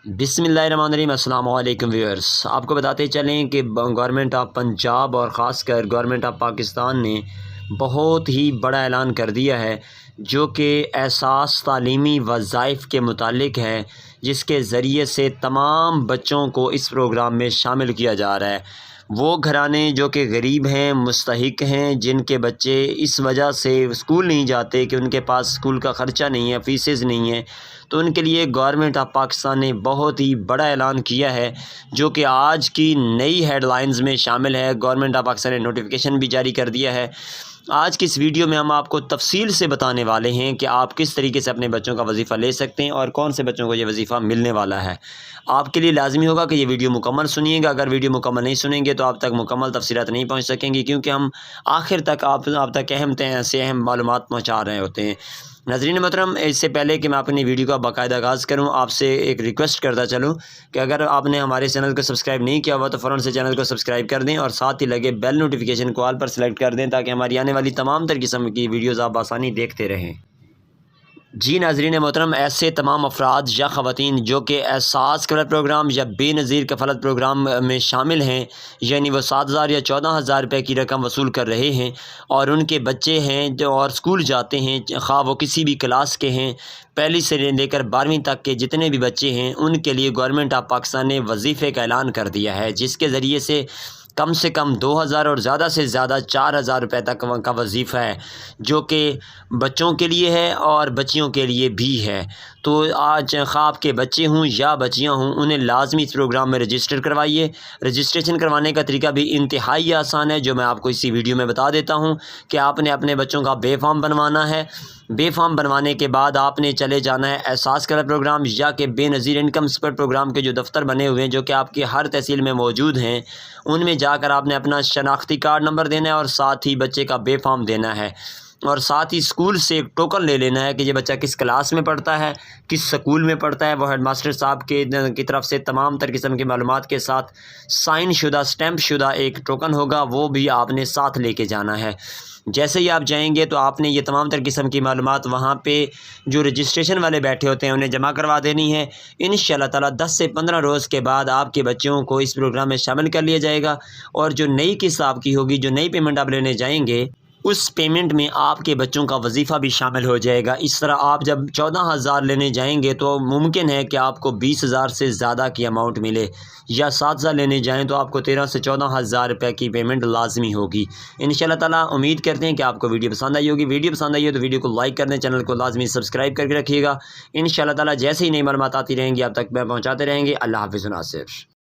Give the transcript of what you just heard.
बिस्मिल्लाहिर्रहमानिर्रहीम। अस्सलाम वालेकुम व्यूअर्स, आपको बताते चलें कि गवर्नमेंट ऑफ पंजाब और ख़ासकर गवर्नमेंट ऑफ पाकिस्तान ने बहुत ही बड़ा ऐलान कर दिया है, जो कि एहसास तालीमी वज़ाइफ के मुतालिक है, जिसके ज़रिए से तमाम बच्चों को इस प्रोग्राम में शामिल किया जा रहा है। वो घराने जो कि गरीब हैं, मुस्तहिक हैं, जिनके बच्चे इस वजह से स्कूल नहीं जाते कि उनके पास स्कूल का ख़र्चा नहीं है, फ़ीसेस नहीं है, तो उनके लिए गवर्नमेंट ऑफ पाकिस्तान ने बहुत ही बड़ा ऐलान किया है, जो कि आज की नई हेडलाइंस में शामिल है। गवर्नमेंट ऑफ पाकिस्तान ने नोटिफिकेशन भी जारी कर दिया है। आज की इस वीडियो में हम आपको तफसील से बताने वाले हैं कि आप किस तरीके से अपने बच्चों का वजीफ़ा ले सकते हैं और कौन से बच्चों को ये वजीफ़ा मिलने वाला है। आपके लिए लाजमी होगा कि ये वीडियो मुकम्मल सुनिएगा। अगर वीडियो मुकम्मल नहीं सुनेंगे तो आप तक मुकम्मल तफसीलात नहीं पहुँच सकेंगी, क्योंकि हम आखिर तक आप तक अहम से अहम मालूमात पहुँचा रहे होते हैं। नाज़रीन मोहतरम, इससे पहले कि मैं अपनी वीडियो का बाकायदा आगाज़ करूं, आपसे एक रिक्वेस्ट करता चलूं कि अगर आपने हमारे चैनल को सब्सक्राइब नहीं किया हुआ तो फ़ौरन से चैनल को सब्सक्राइब कर दें और साथ ही लगे बेल नोटिफिकेशन को ऑल पर सेलेक्ट कर दें, ताकि हमारी आने वाली तमाम तर किस्म की वीडियोज़ आप आसानी देखते रहें। जी नाज़रीन मोहतरम, ऐसे तमाम अफराद या ख़वातीन जो कि एहसास कफलत प्रोग्राम या बेनज़ीर कफलत प्रोग्राम में शामिल हैं, यानी वो 7,000 या 14,000 रुपये की रकम वसूल कर रहे हैं और उनके बच्चे हैं जो और स्कूल जाते हैं, ख़्वाह वो किसी भी क्लास के हैं, पहली से लेकर 12वीं तक के जितने भी बच्चे हैं, उनके लिए गवर्नमेंट ऑफ पाकिस्तान ने वजीफ़े का ऐलान कर दिया है, जिसके ज़रिए से कम 2,000 और ज़्यादा से ज़्यादा 4,000 रुपये तक का वजीफ़ा है, जो कि बच्चों के लिए है और बच्चियों के लिए भी है। तो आज ख़्वाह के बच्चे हों या बच्चियाँ हों, उन्हें लाजमी इस प्रोग्राम में रजिस्टर करवाइए। रजिस्ट्रेशन करवाने का तरीका भी इंतहाई आसान है, जो मैं आपको इसी वीडियो में बता देता हूँ कि आपने अपने बच्चों का बे फॉर्म बनवाना है। बे फॉर्म बनवाने के बाद आपने चले जाना है एहसास कफलत प्रोग्राम या कि बेनज़ीर इनकम सपोर्ट प्रोग्राम के जो दफ्तर बने हुए हैं, जो कि आपकी हर तहसील में मौजूद हैं, उनमें जाकर आपने अपना शनाख्ती कार्ड नंबर देना है और साथ ही बच्चे का बे फॉर्म देना है और साथ ही स्कूल से एक टोकन ले लेना है कि ये बच्चा किस क्लास में पढ़ता है, किस स्कूल में पढ़ता है। वो हेडमास्टर साहब की तरफ से तमाम तर किस्म की मालूमात के साथ साइन शुदा, स्टैम्प शुदा एक टोकन होगा, वो भी आपने साथ लेके जाना है। जैसे ही आप जाएंगे तो आपने ये तमाम तर किस्म की मालूमात वहाँ पे जो रजिस्ट्रेशन वाले बैठे होते हैं उन्हें जमा करवा देनी है। इंशाअल्लाह ताला 10 से 15 रोज़ के बाद आपके बच्चों को इस प्रोग्राम में शामिल कर लिया जाएगा और जो नई किस्त आपकी होगी, जो नई पेमेंट आप लेने जाएंगे, उस पेमेंट में आपके बच्चों का वजीफ़ा भी शामिल हो जाएगा। इस तरह आप जब 14,000 लेने जाएंगे तो मुमकिन है कि आपको 20,000 से ज़्यादा की अमाउंट मिले, या 7,000 लेने जाएं तो आपको 13 से 14,000 रुपये की पेमेंट लाजमी होगी। इंशाअल्लाह ताला उम्मीद करते हैं कि आपको वीडियो पसंद आई होगी। वीडियो पसंद आई हो तो वीडियो को लाइक कर दें, चैनल को लाजमी सब्सक्राइब करके रखिएगा। इंशाअल्लाह ताला जैसे ही नई मालूमात आती रहेंगी आप तक मैं पहुँचाते रहेंगे। अल्लाह हाफ़िज़। नासिर।